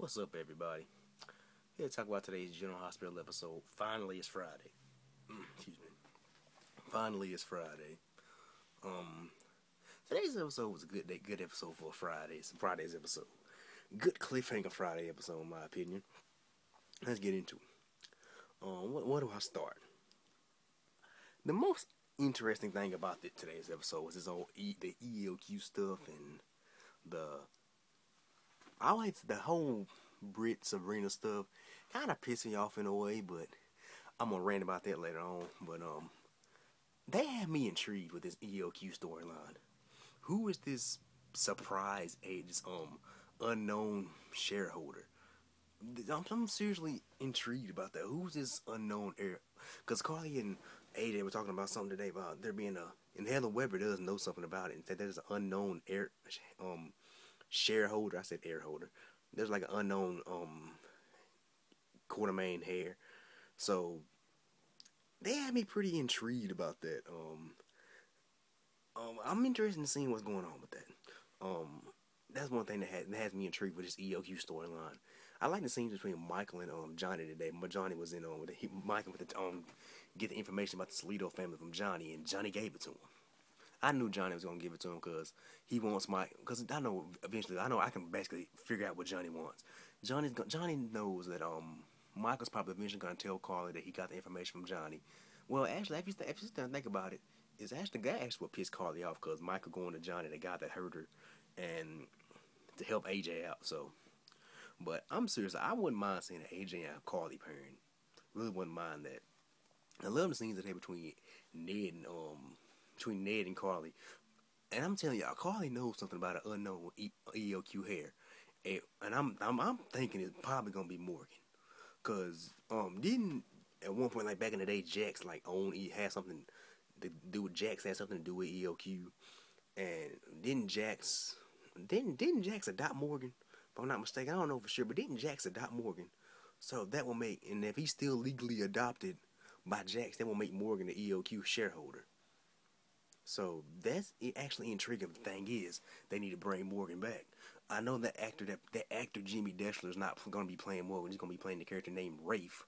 What's up, everybody? Here to talk about today's General Hospital episode. Finally, it's Friday. Excuse me. Finally, it's Friday. Um, Today's episode was a good episode for a Friday. It's Friday's episode. Good cliffhanger Friday episode, in my opinion. Let's get into it. Where do I start? The most interesting thing about today's episode was the ELQ stuff and the I like the whole Brit Sabrina stuff. Kind of pissed me off in a way, but I'm gonna rant about that later on. But they had me intrigued with this ELQ storyline. Who is this surprise this unknown shareholder? I'm seriously intrigued about that. Who's this unknown heir? Because Carly and AJ were talking about something today about there being and Heather Weber does know something about it, and said there's an unknown shareholder. I said air holder. There's like an unknown Quartermain hair. So they had me pretty intrigued about that. I'm interested in seeing what's going on with that. That's one thing that has me intrigued with this ELQ storyline. I like the scenes between Michael and Johnny today. But Johnny was in Michael with the get the information about the Salido family from Johnny, and Johnny gave it to him. I knew Johnny was gonna give it to him because he wants because I know eventually I can basically figure out what Johnny wants. Johnny knows that Michael's probably eventually gonna tell Carly that he got the information from Johnny. Well, actually, if you think about it, it's actually what pissed Carly off, because Michael going to Johnny, the guy that hurt her, and to help AJ out. So, but I'm serious. I wouldn't mind seeing an AJ and Carly pairing. Really wouldn't mind that. I love the scenes that they between Ned and Carly. And I'm telling y'all, Carly knows something about an unknown ELQ hair, and I'm thinking it's probably gonna be Morgan, cause didn't at one point, like back in the day, Jax had something to do with ELQ, and didn't Jax adopt Morgan? If I'm not mistaken, I don't know for sure, but didn't Jax adopt Morgan? So that will make, and if he's still legally adopted by Jax, that will make Morgan the ELQ shareholder. So that's actually intriguing. The thing is, they need to bring Morgan back. I know that actor Jimmy Deshler is not going to be playing Morgan. He's going to be playing the character named Rafe.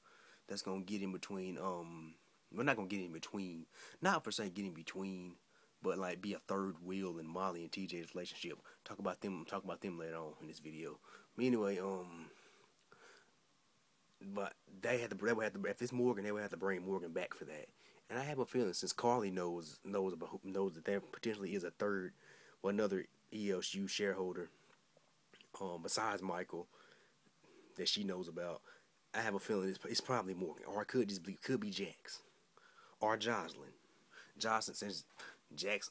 That's going to get in between. We're not going to get in between. Not per se get in between, but like be a third wheel in Molly and TJ's relationship. Talk about them later on in this video. But anyway, but they would have to, if it's Morgan, they would have to bring Morgan back for that. And I have a feeling, since Carly knows that there potentially is a third or another ELQ shareholder, besides Michael, that she knows about, I have a feeling it's probably Morgan, or it could be Jax, or Jocelyn. Jocelyn, since Jax,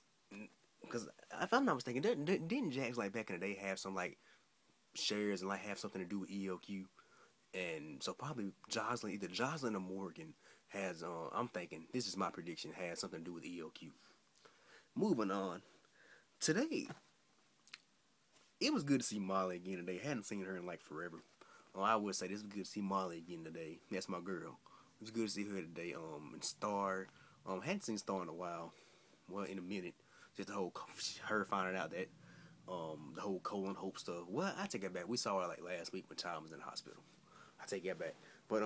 because if I'm not mistaken, didn't Jax like back in the day have some like shares and like have something to do with ELQ? And so probably either Jocelyn or Morgan has, I'm thinking, this is my prediction, has something to do with ELQ. Moving on. Today, it was good to see Molly again today. I hadn't seen her in like forever. I would say this was good to see Molly again today. That's my girl. It was good to see her today. And Star, hadn't seen Star in a while. Well, in a minute. Just the whole, her finding out that, the whole Colin Hope stuff. Well, I take it back. We saw her like last week when Tom was in the hospital. I take that back. But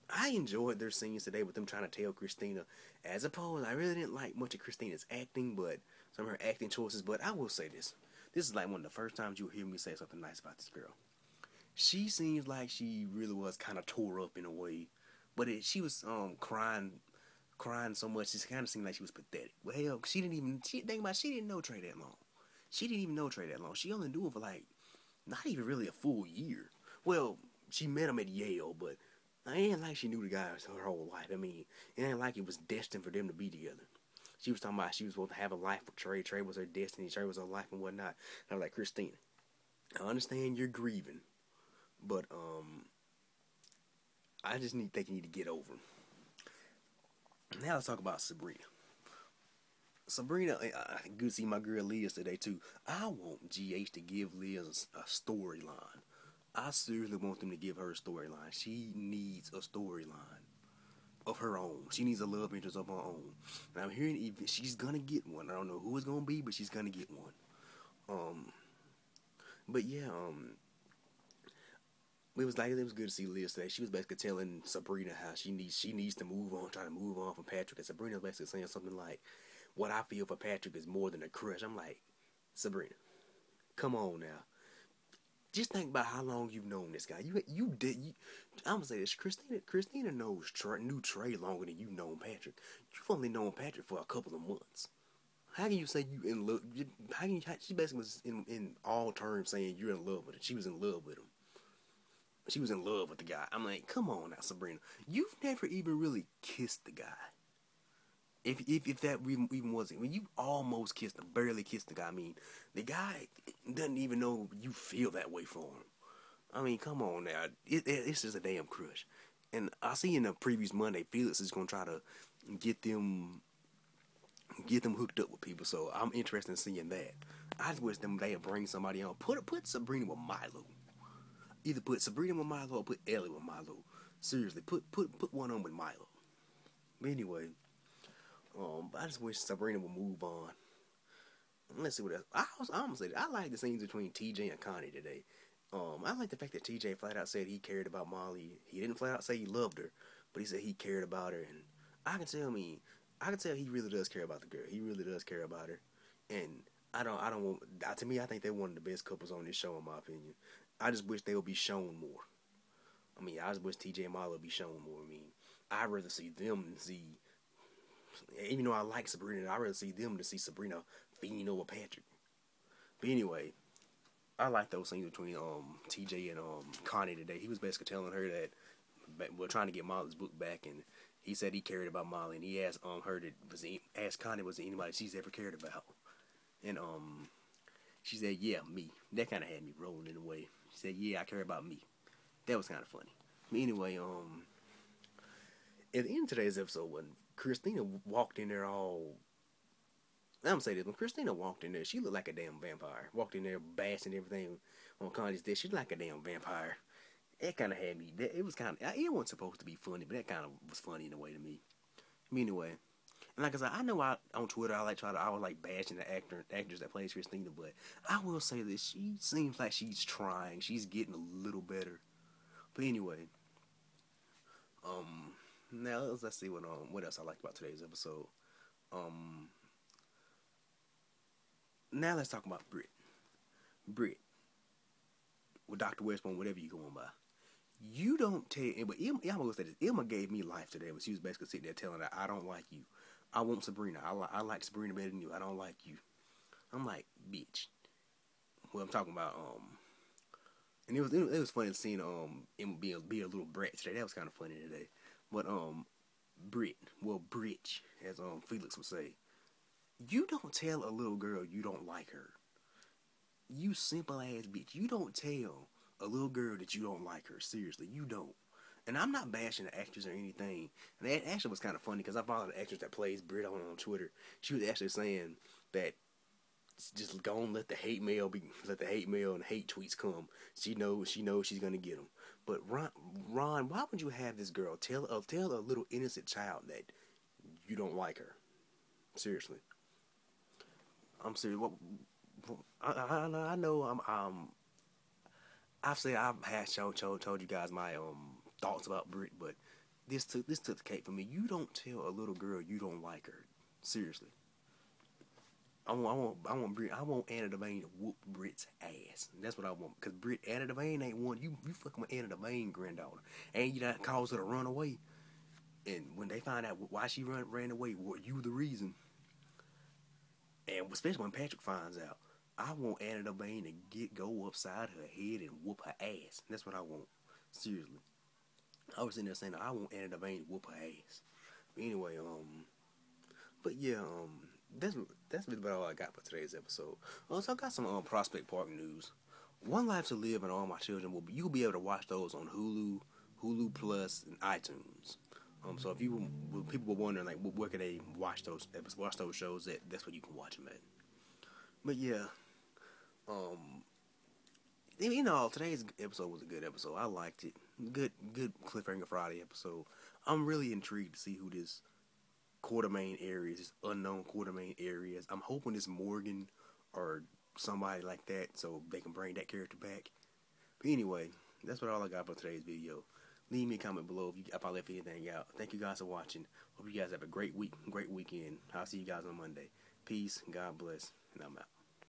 I enjoyed their scenes today with them trying to tell Christina. As opposed, I really didn't like much of Christina's acting, but some of her acting choices. But I will say this. This is like one of the first times you'll hear me say something nice about this girl. She seems like she really was kind of tore up in a way. But she was crying so much, it kind of seemed like she was pathetic. Well, hell, she didn't know Trey that long. She didn't even know Trey that long. She only knew him for like, not even really a full year. Well, she met him at Yale, but it ain't like she knew the guy her whole life. I mean, it ain't like it was destined for them to be together. She was talking about she was supposed to have a life with Trey. Trey was her destiny. Trey was her life and whatnot. And I'm like, Christina, I understand you're grieving, but I just think you need to get over him. Now let's talk about Sabrina. Sabrina, good to see my girl Leah today too. I want GH to give Leah a storyline. I seriously want them to give her a storyline. She needs a storyline of her own. She needs a love interest of her own. And I'm hearing she's gonna get one. I don't know who it's gonna be, but she's gonna get one. But yeah, it was good to see Liz today. She was basically telling Sabrina how she needs to move on, try to move on from Patrick. And Sabrina was basically saying something like, "What I feel for Patrick is more than a crush." I'm like, Sabrina, come on now. Just think about how long you've known this guy. I'm gonna say this. Christina knew Trey longer than you've known Patrick. You've only known Patrick for a couple of months. How can you say you in love? She basically was in all terms saying you're in love with him. She was in love with him. She was in love with the guy. I'm like, come on now, Sabrina. You've never even really kissed the guy. If that even wasn't, when you almost kissed him, barely kissed the guy. I mean, the guy doesn't even know you feel that way for him. I mean, come on now. It's just a damn crush. And I see in the previous Monday, Felix is gonna try to get them hooked up with people. So I'm interested in seeing that. I just wish they'd bring somebody on. Put Sabrina with Milo. Either put Sabrina with Milo or put Ellie with Milo. Seriously, put one on with Milo. But anyway, I just wish Sabrina would move on. Let's see what else. I'm gonna say that I like the scenes between TJ and Connie today. I like the fact that TJ flat out said he cared about Molly. He didn't flat out say he loved her, but he said he cared about her, and I can tell he really does care about the girl. He really does care about her, and I don't want. To me, I think they're one of the best couples on this show, in my opinion. I just wish they would be shown more. I mean, I just wish TJ and Molly would be shown more. I mean, I'd rather see them than see. Even though I like Sabrina, I'd rather see them to see Sabrina fiending over Patrick. But anyway, I like those scenes between TJ and Connie today. He was basically telling her that we're trying to get Molly's book back, and he said he cared about Molly, and he asked asked Connie was there anybody she's ever cared about, and she said yeah, me. That kind of had me rolling in a way. She said yeah, I care about me. That was kind of funny. But anyway, at the end of today's episode, when Christina walked in there all. I'm gonna say this, when Christina walked in there, she looked like a damn vampire. Walked in there bashing everything on Connie's desk. She looked like a damn vampire. It kind of had me. It was kind of. It wasn't supposed to be funny, but that kind of was funny in a way to me. Anyway, and like I said, I know on Twitter I was like bashing the actors that plays Christina, but I will say this: she seems like she's trying. She's getting a little better. But anyway, now let's see what else I liked about today's episode. Now let's talk about Britt. Britt, with Dr. Westbrook, whatever you going by. You don't tell, but I'm gonna say this. Emma gave me life today when she was basically sitting there telling her, "I don't like you. I want Sabrina. I like Sabrina better than you. I don't like you." I'm like, bitch. Well, I'm talking about and it was funny seeing Emma be a little brat today. That was kind of funny today. But Britt, as Felix would say. You don't tell a little girl you don't like her. You simple ass bitch. You don't tell a little girl that you don't like her. Seriously, you don't. And I'm not bashing the actress or anything. And that actually was kind of funny because I followed the actress that plays Britt on Twitter. She was actually saying that just go and let the hate mail and hate tweets come. She knows she's gonna get them. But Ron, why would you have this girl tell a little innocent child that you don't like her? Seriously. I'm serious. I know. I've told you guys my thoughts about Britt, but this took the cake for me. You don't tell a little girl you don't like her. Seriously. I want Anna Devane to whoop Britt's ass. That's what I want. Because Anna Devane ain't one. You fucking with Anna Devane granddaughter, and you not cause her to run away. And when they find out why she ran away, were you the reason? And especially when Patrick finds out, I want Anna Devane to go upside her head and whoop her ass. That's what I want. Seriously. I was sitting there saying I want Anna Devane to whoop her ass. But anyway, but yeah, that's really about all I got for today's episode. So I got some Prospect Park news. One Life to Live and All My Children you'll be able to watch those on Hulu Plus, and iTunes. So if people were wondering like where can they watch those shows at, that's where you can watch them at. But yeah, today's episode was a good episode. I liked it. Good Cliffhanger Friday episode. I'm really intrigued to see who this Quartermaine Aries, this unknown Quartermaine Aries. I'm hoping it's Morgan or somebody like that, so they can bring that character back. But anyway, that's what all I got for today's video. Leave me a comment below if I left anything out. Thank you guys for watching. Hope you guys have a great week, great weekend. I'll see you guys on Monday. Peace, God bless, and I'm out.